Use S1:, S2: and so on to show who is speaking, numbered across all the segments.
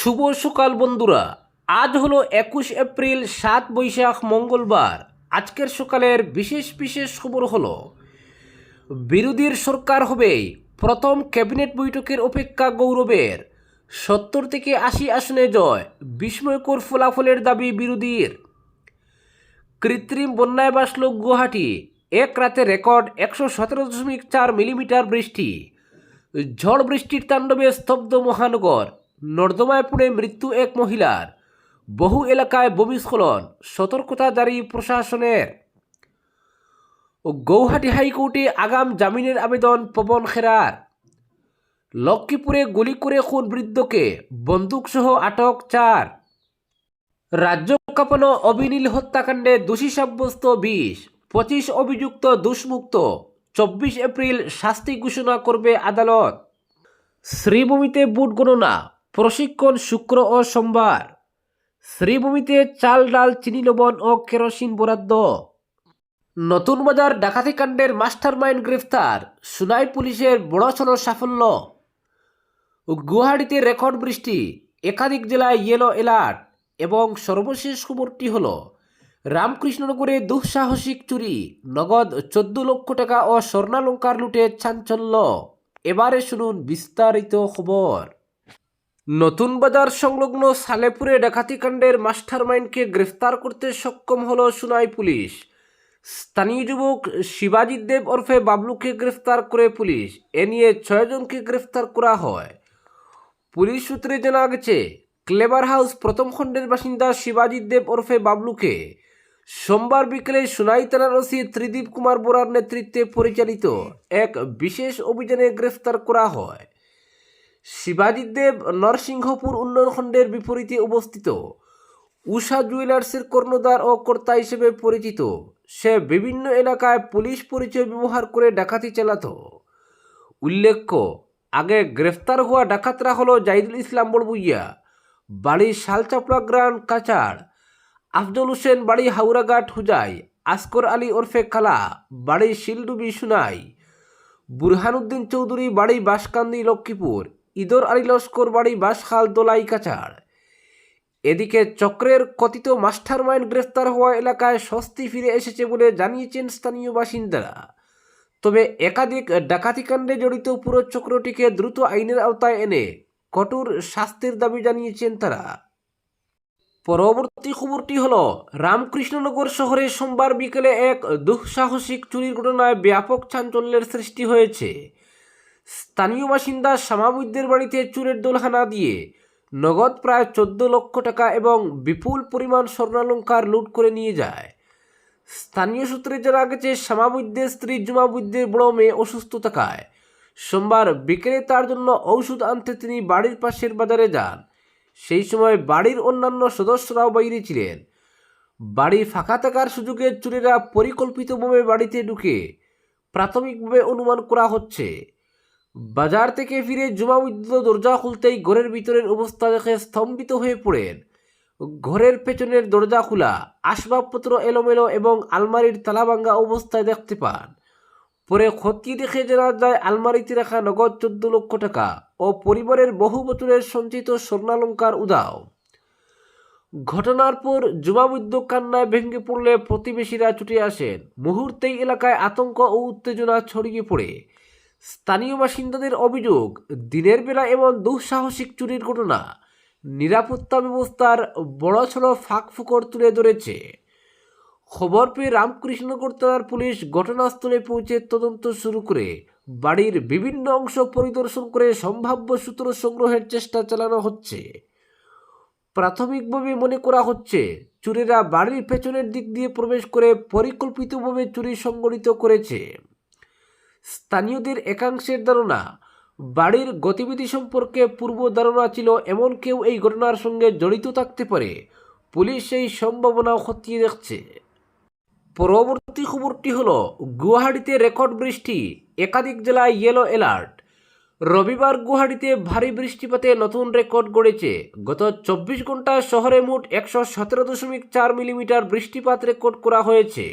S1: শুভ সকাল বন্ধুরা। আজ হলো 21 এপ্রিল, 7 বৈশাখ, মঙ্গলবার। আজকের সকালের বিশেষ বিশেষ খবর হলো বিরোধীর সরকার হবে, প্রথম ক্যাবিনেট বৈঠকের অপেক্ষা গৌরবের, 70 থেকে 80 আসনে জয়, বিস্ময়কর ফলাফলের দাবি বিরোধীর। কৃত্রিম বন্যায় ভাসল গুয়াহাটি, এক রাতে রেকর্ড 117.4 মিলিমিটার বৃষ্টি। ঝড় বৃষ্টির তাণ্ডবে স্তব্ধ মহানগর, নর্দমায় পড়ে মৃত্যু এক মহিলার, বহু এলাকায় ভূমিস্খলন, সতর্কতা জারি প্রশাসনের। গৌহাটি হাইকোর্টে আগাম জামিনের আবেদন পবন খেরার। লক্ষ্মীপুরে গুলি করে খুন বৃদ্ধকে, বন্দুকসহ আটক 4। রাজ্য কাঁপানো অবিনীল হত্যাকাণ্ডে দোষী সাব্যস্ত 20, 25 অভিযুক্ত দোষমুক্ত। 24 এপ্রিল শাস্তি ঘোষণা করবে আদালত। শ্রীভূমিতে বুট গণনা, প্রশিক্ষণ শুক্র ও সোমবার। শ্রীভূমিতে চাল, ডাল, চিনি, লবণ ও কেরোসিন বরাদ্দ। নতুন বাজার ডাকাতিকাণ্ডের মাস্টারমাইন্ড গ্রেফতার, সুনাই পুলিশের বড়সড় সাফল্য। গুয়াহাটিতে রেকর্ড বৃষ্টি, একাধিক জেলায় ইয়েলো অ্যালার্ট। এবং সর্বশেষ খবরটি হল রামকৃষ্ণনগরে দুঃসাহসিক চুরি, নগদ 14 লক্ষ টাকা ও স্বর্ণালঙ্কার লুটে চাঞ্চল্য। এবারে শুনুন বিস্তারিত খবর। নতুন বাজার সংলগ্ন সালেপুরে ডাকাতিকাণ্ডের মাস্টারমাইন্ডকে গ্রেফতার করতে সক্ষম হলো সুনাই পুলিশ। স্থানীয় যুবক শিবাজিৎ দেব ওরফে বাবলুকে গ্রেফতার করে পুলিশ। এ নিয়ে 6 জনকে গ্রেফতার করা হয়। পুলিশ সূত্রে জানা গেছে, ক্লেভার হাউস প্রথম খণ্ডের বাসিন্দা শিবাজিৎ দেব ওরফে বাবলুকে সোমবার বিকেলে সুনাই থানার ওসি ত্রিদীপ কুমার বোরার নেতৃত্বে পরিচালিত এক বিশেষ অভিযানে গ্রেফতার করা হয়। শিবাজিৎ দেব নরসিংহপুর উন্নয়ন খণ্ডের বিপরীতে অবস্থিত উষা জুয়েলার্সের কর্ণধার ও কর্তা হিসেবে পরিচিত। সে বিভিন্ন এলাকায় পুলিশ পরিচয় ব্যবহার করে ডাকাতি চালাত। উল্লেখ্য, আগে গ্রেফতার হওয়া ডাকাতরা হলো জাহিদুল ইসলাম বড়বুইয়া, বাড়ি শালচাপড়া গ্রাম কাচাড়; আফজল হোসেন, বাড়ি হাওড়াঘাট হুজাই; আসকর আলী ওরফে কালা, বাড়ি শিলডুবি সুনাই; বুরহানুদ্দিন চৌধুরী, বাড়ি বাঁশকান্দি লক্ষ্মীপুর; ইদর আলী লস্কর, বাড়ি বাঁশখাল দোলাই কাচাড়। এদিকে চক্রের কথিত মাস্টারমাইন্ড গ্রেফতার হওয়া এলাকায় স্বস্তি ফিরে এসেছে বলে জানিয়েছেন স্থানীয় বাসিন্দারা। তবে একাধিক ডাকাতিকাণ্ডে জড়িত পুরো চক্রটিকে দ্রুত আইনের আওতায় এনে কঠোর শাস্তির দাবি জানিয়েছেন তারা। পরবর্তী খবরটি হল রামকৃষ্ণনগর শহরে সোমবার বিকেলে এক দুঃসাহসিক চুরির ঘটনায় ব্যাপক চাঞ্চল্যের সৃষ্টি হয়েছে। স্থানীয় বাসিন্দা শামাবুদ্দের বাড়িতে চোরের দল হানা দিয়ে নগদ প্রায় 14 লক্ষ টাকা এবং বিপুল পরিমাণ স্বর্ণালঙ্কার লুট করে নিয়ে যায়। স্থানীয় সূত্রে জানা গেছে, শামাবুদ্দের স্ত্রী জুমাবুদ্দের বড় মেয়ে অসুস্থ থাকায় সোমবার বিকেলে তার জন্য ঔষধ আনতে তিনি বাড়ির পাশের বাজারে যান। সেই সময় বাড়ির অন্যান্য সদস্যরাও বাইরে ছিলেন। বাড়ি ফাঁকা থাকার সুযোগে চোরেরা পরিকল্পিতভাবে বাড়িতে ঢুকে, প্রাথমিকভাবে অনুমান করা হচ্ছে, বাজার থেকে ফিরে জুমাবুদ্দ দরজা খুলতেই ঘরের ভিতরের অবস্থা দেখে স্তম্ভিত হয়ে পড়েন। ঘরের পেছনের দরজা খোলা, আসবাবপত্র এলোমেলো এবং আলমারির তালাভাঙ্গা অবস্থায় দেখতে পান। পরে খতিয়ে দেখে জানা যায়, আলমারিতে রাখা নগদ 14 লক্ষ টাকা ও পরিবারের বহু বছরের সঞ্চিত স্বর্ণালঙ্কার উধাও। ঘটনার পর জুমাবুদ্দ কান্নায় ভেঙে পড়লে প্রতিবেশীরা ছুটে আসেন। মুহূর্তেই এলাকায় আতঙ্ক ও উত্তেজনা ছড়িয়ে পড়ে। স্থানীয় বাসিন্দাদের অভিযোগ, দিনের বেলা এমন দুঃসাহসিক চুরির ঘটনা নিরাপত্তা ব্যবস্থার বড়সড় ফাঁকফোকর তুলে ধরেছে। খবর পেয়ে রামকৃষ্ণনগর থানার পুলিশ ঘটনাস্থলে পৌঁছে তদন্ত শুরু করে বাড়ির বিভিন্ন অংশ পরিদর্শন করে সম্ভাব্য সূত্র সংগ্রহের চেষ্টা চালানো হচ্ছে। প্রাথমিকভাবে মনে করা হচ্ছে, চোরেরা বাড়ির পেছনের দিক দিয়ে প্রবেশ করে পরিকল্পিতভাবে চুরি সংগঠিত করেছে। স্থানীয়দের একাংশের ধারণা, বাড়ির গতিবিধি সম্পর্কে পূর্ব ধারণা ছিল এমন কেউ এই ঘটনার সঙ্গে জড়িত থাকতে পারে। পুলিশ সেই সম্ভাবনাও খতিয়ে দেখছে। পরবর্তী খবরটি হল গুয়াহাটিতে রেকর্ড বৃষ্টি, একাধিক জেলায় ইয়েলো অ্যালার্ট। রবিবার গুয়াহাটিতে ভারী বৃষ্টিপাতে নতুন রেকর্ড গড়েছে। গত 24 ঘন্টায় শহরে মোট 117.4 মিলিমিটার বৃষ্টিপাত রেকর্ড করা হয়েছে,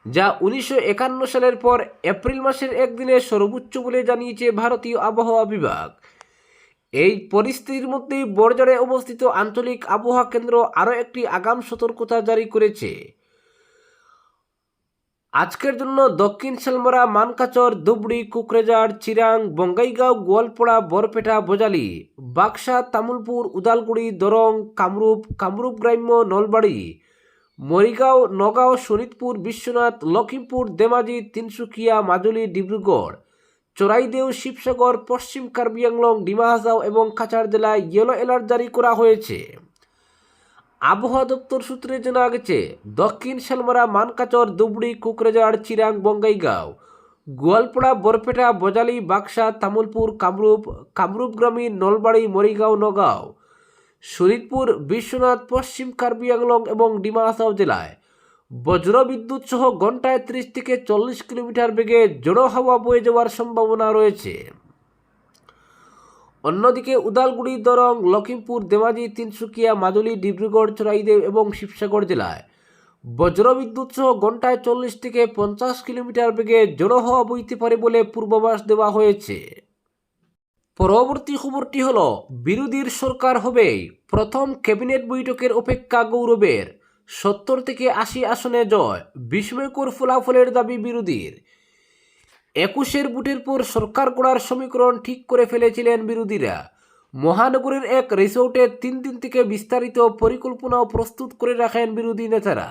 S1: যা 1951 সালের পর এপ্রিল মাসের একদিনে সর্বোচ্চ বলে জানিয়েছে ভারতীয় আবহাওয়া বিভাগ। এই পরিস্থিতির মধ্যেই বড়জোড়ে অবস্থিত আঞ্চলিক আবহাওয়া কেন্দ্র আরও একটি আগাম সতর্কতা জারি করেছে। আজকের জন্য দক্ষিণ শালমরা, মানকাচর, ধুবড়ি, কুকরেজার, চিরাং, বঙ্গাইগাঁও, গোয়ালপাড়া, বরপেটা, বোজালি, বাক্সা, তামুলপুর, উদালগুড়ি, দরং, কামরূপ গ্রাম্য, নলবাড়ি, মরিগাঁও, নগাঁও, শোনিতপুর, বিশ্বনাথ, লখিমপুর, ধেমাজি, তিনসুকিয়া, মাজুলি, ডিব্রুগড়, চরাইদেও, শিবসাগর, পশ্চিম কার্বি আংলং, ডিমা হাসাও এবং কাছাড় জেলায় ইয়েলো অ্যালার্ট জারি করা হয়েছে। আবহাওয়া দপ্তর সূত্রে জানা গেছে, দক্ষিণ শালমরা, মানকাচর, ধুবড়ি, কুকরেজার, চিরাং, বঙ্গাইগাঁও, গোয়ালপাড়া, বরপেটা, বোজালি, বাক্সা, তামুলপুর, কামরূপ গ্রামীণ, নলবাড়ি, মরিগাঁও, নগাঁও, শরীরপুর, বিশ্বনাথ, পশ্চিম কার্বি আংলং এবং ডিমা হাসাও জেলায় বজ্রবিদ্যুৎ সহ ঘন্টায় 30 থেকে 40 কিলোমিটার বেগে ঝোড়ো হাওয়া বয়ে যাওয়ার সম্ভাবনা রয়েছে। অন্যদিকে উদালগুড়ি, দরং, লখিমপুর, ধেমাজি, তিনসুকিয়া, মাজুলি, ডিব্রুগড়, চরাইদেও এবং শিবসাগর জেলায় বজ্রবিদ্যুৎ সহ ঘন্টায় 40 থেকে 50 কিলোমিটার বেগে ঝোড়ো হাওয়া বইতে পারে বলে পূর্বাভাস দেওয়া হয়েছে। পরবর্তী খবরটি হল, বিরোধীর সরকার হবে। প্রথম ক্যাবিনেট বৈঠকের অপেক্ষা গৌরবের। 70 থেকে 80 আসনে জয়, বিস্ময়কর ফলাফলের দাবি বিরোধীর। 21-এর ভোটের পর সরকার গড়ার সমীকরণ ঠিক করে ফেলেছিলেন বিরোধীরা। মহানগরের এক রিসোর্টে 3 দিন থেকে বিস্তারিত পরিকল্পনাও প্রস্তুত করে রাখেন বিরোধী নেতারা,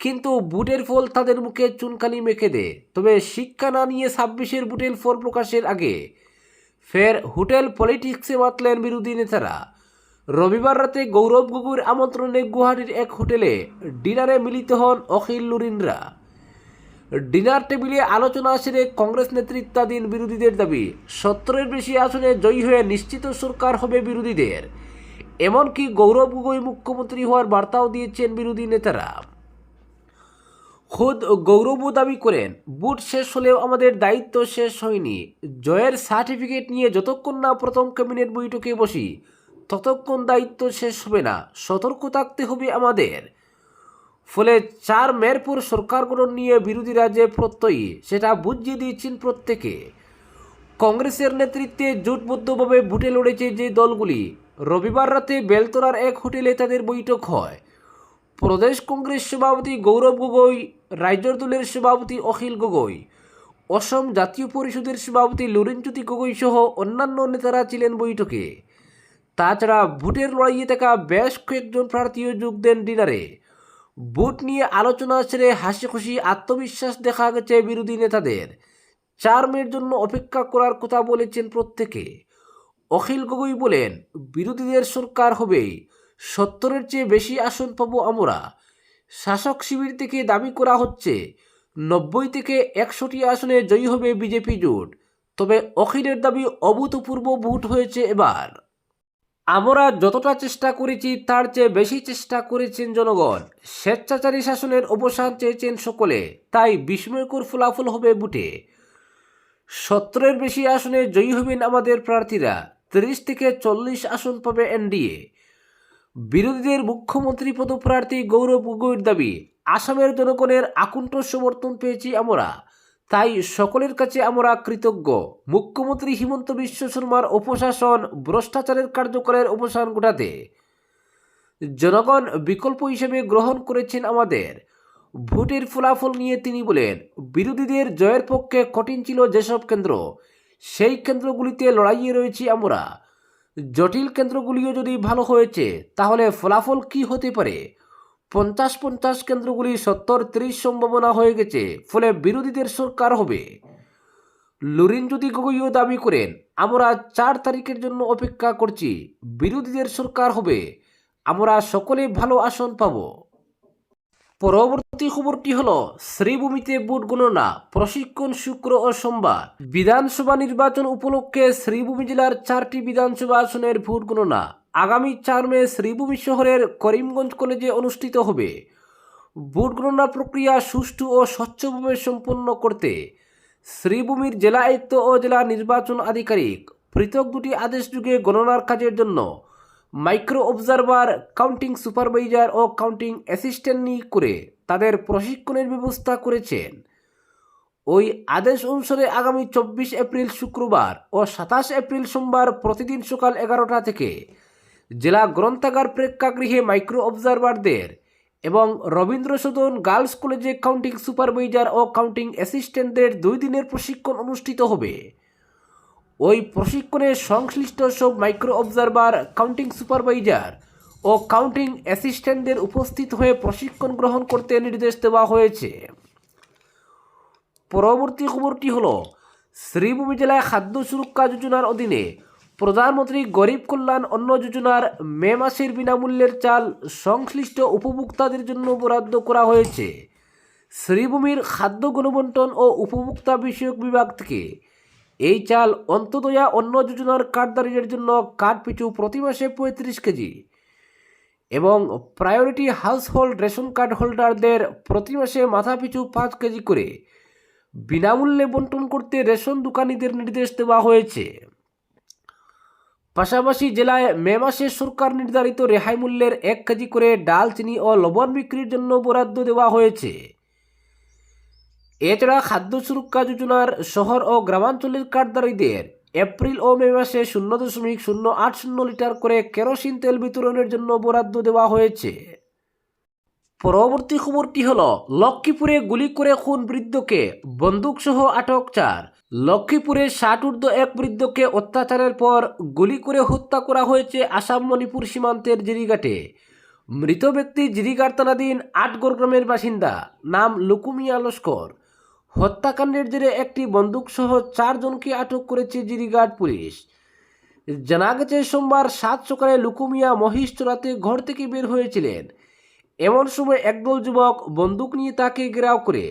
S1: কিন্তু ভোটের ফল তাদের মুখে চুনকালি মেখে দেয়। তবে শিক্ষা না নিয়ে 26-এর ভোটের ফল প্রকাশের আগে ফের হোটেল পলিটিক্সে মাতলেন বিরোধী নেতারা। রবিবার রাতে গৌরব গগৈর আমন্ত্রণে গুয়াহাটির এক হোটেলে ডিনারে মিলিত হন অখিল লুরিনরা। ডিনার টেবিলে আলোচনা সেরে কংগ্রেস নেতৃত্বাধীন বিরোধীদের দাবি, 70-এর বেশি আসনে জয়ী হয়ে নিশ্চিত সরকার হবে বিরোধীদের। এমনকি গৌরব গগৈ মুখ্যমন্ত্রী হওয়ার বার্তাও দিয়েছেন বিরোধী নেতারা। খোদ গৌরবও দাবি করেন, ভোট শেষ হলেও আমাদের দায়িত্ব শেষ হয়নি। জয়ের সার্টিফিকেট নিয়ে যতক্ষণ না প্রথম ক্যাবিনেট বৈঠকে বসি ততক্ষণ দায়িত্ব শেষ হবে না, সতর্ক থাকতে হবে আমাদের। ফলে 4 মের পর সরকার গঠন নিয়ে বিরোধীরা যে প্রত্যয়ী সেটা বুঝিয়ে দিয়েছেন প্রত্যেকে। কংগ্রেসের নেতৃত্বে জোটবদ্ধভাবে ভোটে লড়েছে যে দলগুলি, রবিবার রাতে বেলতলার এক হোটেলে তাদের বৈঠক হয়। প্রদেশ কংগ্রেস সভাপতি গৌরব গগৈ, রাজ্যের দলের সভাপতি অখিল গগৈ, অসম জাতীয় পরিষদের সভাপতি লুরিনজ্যোতি গগৈ সহ অন্যান্য নেতারা ছিলেন বৈঠকে। তাছাড়া ভোটের লড়াইয়ে থাকা বেশ কয়েকজন প্রার্থীও যোগ দেন ডিনারে। ভোট নিয়ে আলোচনা ছেড়ে হাসি খুশি আত্মবিশ্বাস দেখা গেছে বিরোধী নেতাদের। 4 মের জন্য অপেক্ষা করার কথা বলেছেন প্রত্যেকে। অখিল গগৈ বলেন, বিরোধীদের সরকার হবে, 70-এর চেয়ে বেশি আসন পাবো আমরা। শাসক শিবির থেকে দাবি করা হচ্ছে 90 থেকে 100টি আসনে জয়ী হবে বিজেপি জোট। তবে অখিলের দাবি, অভূতপূর্ব ভোট হয়েছে এবার। আমরা যতটা চেষ্টা করেছি তার চেয়ে বেশি চেষ্টা করেছেন জনগণ। স্বেচ্ছাচারী শাসনের অবসান চেয়েছেন সকলে, তাই বিস্ময়কর ফলাফল হবে ভোটে। 70-এর বেশি আসনে জয়ী হবেন আমাদের প্রার্থীরা। 30 থেকে 40 আসন পাবে এনডিএ। বিরোধীদের মুখ্যমন্ত্রী পদপ্রার্থী গৌরব গগৈর দাবি, আসামের জনগণের আকুণ্ঠ সমর্থন পেয়েছি আমরা, তাই সকলের কাছে আমরা কৃতজ্ঞ। মুখ্যমন্ত্রী হিমন্ত বিশ্ব শর্মার অপশাসন, ভ্রষ্টাচারের কার্যকরের অবসান ঘটাতে জনগণ বিকল্প হিসেবে গ্রহণ করেছেন আমাদের। ভোটের ফলাফল নিয়ে তিনি বলেন, বিরোধীদের জয়ের পক্ষে কঠিন ছিল যেসব কেন্দ্র, সেই কেন্দ্রগুলিতে লড়াইয়ে রয়েছি আমরা। জটিল কেন্দ্রগুলিও যদি ভালো হয়েছে তাহলে ফলাফল কি হতে পারে? 50-50 কেন্দ্রগুলি 70-30 সম্ভাবনা হয়ে গেছে, ফলে বিরোধীদের সরকার হবে। লুরিনজ্যোতি গগৈও দাবি করেন, আমরা 4 তারিখের জন্য অপেক্ষা করছি, বিরোধীদের সরকার হবে, আমরা সকলে ভালো আসন পাব। পরবর্তী খবরটি হল, শ্রীভূমিতে ভোট গণনা প্রশিক্ষণ শুক্র ও সোমবার। বিধানসভা নির্বাচন উপলক্ষে শ্রীভূমি জেলার 4টি বিধানসভা আসনের ভোট গণনা আগামী 4 মে শ্রীভূমি শহরের করিমগঞ্জ কলেজে অনুষ্ঠিত হবে। ভোট গণনা প্রক্রিয়া সুষ্ঠু ও স্বচ্ছভাবে সম্পন্ন করতে শ্রীভূমির জেলা আয়ুক্ত ও জেলা নির্বাচন আধিকারিক পৃথক 2টি আদেশ যুগে গণনার কাজের জন্য মাইক্রো অবজারভার, কাউন্টিং সুপারভাইজার ও কাউন্টিং অ্যাসিস্ট্যান্ট নিয়োগ করে তাদের প্রশিক্ষণের ব্যবস্থা করেছেন। ওই আদেশ অনুসারে আগামী 24 এপ্রিল শুক্রবার ও 27 এপ্রিল সোমবার প্রতিদিন সকাল 11টা থেকে জেলা গ্রন্থাগার প্রেক্ষাগৃহে মাইক্রো অবজারভারদের এবং রবীন্দ্র সদন গার্লস কলেজে কাউন্টিং সুপারভাইজার ও কাউন্টিং অ্যাসিস্ট্যান্টদের 2 দিনের প্রশিক্ষণ অনুষ্ঠিত হবে। ওই প্রশিক্ষণে সংশ্লিষ্ট সব মাইক্রো অবজারভার, কাউন্টিং সুপারভাইজার ও কাউন্টিং অ্যাসিস্ট্যান্টদের উপস্থিত হয়ে প্রশিক্ষণ গ্রহণ করতে নির্দেশ দেওয়া হয়েছে। পরবর্তী খবরটি হলো, শ্রীভূমি জেলায় খাদ্য সুরক্ষা যোজনার অধীনে প্রধানমন্ত্রী গরিব কল্যাণ অন্ন যোজনার মে মাসের বিনামূল্যের চাল সংশ্লিষ্ট উপভোক্তাদের জন্য বরাদ্দ করা হয়েছে। শ্রীভূমির খাদ্য গণবন্টন ও উপভোক্তা বিষয়ক বিভাগ থেকে এই চাল অন্তদয়া অন্ন যোজনার কার্ডধারীদের জন্য কার্ড পিছু প্রতি মাসে 35 কেজি এবং প্রায়োরিটি হাউসহোল্ড রেশন কার্ড হোল্ডারদের প্রতি মাসে মাথা পিছু 5 কেজি করে বিনামূল্যে বন্টন করতে রেশন দোকানিদের নির্দেশ দেওয়া হয়েছে। পাশাপাশি জেলায় মে মাসে সরকার নির্ধারিত রেহাই মূল্যের 1 কেজি করে ডাল, চিনি ও লবণ বিক্রির জন্য বরাদ্দ দেওয়া হয়েছে। এছাড়া খাদ্য সুরক্ষা যোজনার শহর ও গ্রামাঞ্চলের কার্ডধারীদের এপ্রিল ও মে মাসে 0.080 লিটার করে কেরোসিন তেল বিতরণের জন্য বরাদ্দ দেওয়া হয়েছে। পরবর্তী খবরটি হলো, লক্ষ্মীপুরে গুলি করে খুন বৃদ্ধকে, বন্দুকসহ আটক 4। লক্ষ্মীপুরে 60 ঊর্ধ্ব এক বৃদ্ধকে অত্যাচারের পর গুলি করে হত্যা করা হয়েছে আসাম মণিপুর সীমান্তের জিরিঘাটে। মৃত ব্যক্তি জিরিঘাট থানাধীন আটগড় গ্রামের বাসিন্দা, নাম লুকুমিয়া লস্কর। হত্যাকাণ্ডের জেরে একটি বন্দুকসহ 4 জনকে আটক করেছে জিরিঘাট পুলিশ। জানা গেছে, সোমবার 7 সকালে লুকুমিয়া মহিষ চড়াতে ঘর থেকে বের হয়েছিলেন। এমন সময় একদল যুবক বন্দুক নিয়ে তাকে ঘেরাও করে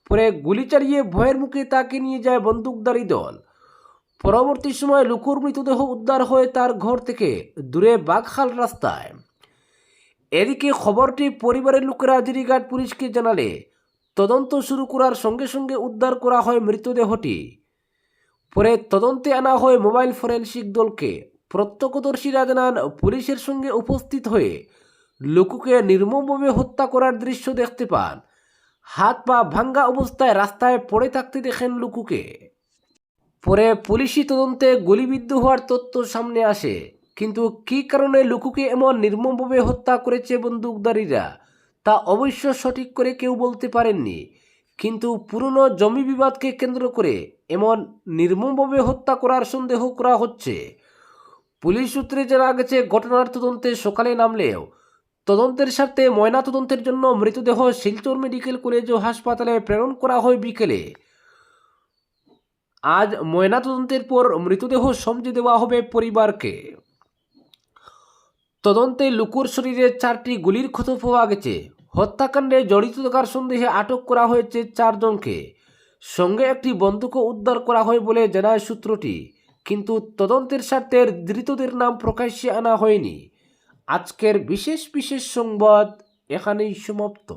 S1: পরে গুলি চালিয়ে ভয়ের মুখে তাকে নিয়ে যায় বন্দুকধারী দল। পরবর্তী সময় লুকুর মৃতদেহ উদ্ধার হয় তার ঘর থেকে দূরে বাঘখাল রাস্তায়। এদিকে খবরটি পরিবারের লোকেরা জিরিঘাট পুলিশকে জানালে তদন্ত শুরু করার সঙ্গে সঙ্গে উদ্ধার করা হয় মৃতদেহটি। পরে তদন্তে আনা হয় মোবাইল ফরেনসিক দলকে। প্রত্যক্ষদর্শীরা জানান, পুলিশের সঙ্গে উপস্থিত হয়ে লুকুকে নির্মমভাবে হত্যা করার দৃশ্য দেখতে পান। হাত পা ভাঙ্গা অবস্থায় রাস্তায় পড়ে থাকতে দেখেন লুকুকে। পরে পুলিশি তদন্তে গুলিবিদ্ধ হওয়ার তথ্য সামনে আসে, কিন্তু কী কারণে লুকুকে এমন নির্মমভাবে হত্যা করেছে বন্দুকধারীরা তা অবশ্য সঠিক করে কেউ বলতে পারেননি। কিন্তু পুরনো জমি বিবাদকে কেন্দ্র করে এমন নির্মমভাবে হত্যা করার সন্দেহ করা হচ্ছে। পুলিশ সূত্রে জানা গেছে, ঘটনার তদন্তে সকালে নামলেও তদন্তের স্বার্থে ময়না তদন্তের জন্য মৃতদেহ শিলচর মেডিকেল কলেজ ও হাসপাতালে প্রেরণ করা হয় বিকেলে। আজ ময়না তদন্তের পর মৃতদেহ সমঝে দেওয়া হবে পরিবারকে। তদন্তে লুকুর শরীরে 4টি গুলির ক্ষত পাওয়া গেছে। হত্যাকাণ্ডে জড়িত থাকার সন্দেহে আটক করা হয়েছে 4 জনকে। সঙ্গে একটি বন্দুকও উদ্ধার করা হয় বলে জানায় সূত্রটি, কিন্তু তদন্তের স্বার্থে ধৃতদের নাম প্রকাশ্যে আনা হয়নি। আজকের বিশেষ সংবাদ এখানেই সমাপ্ত।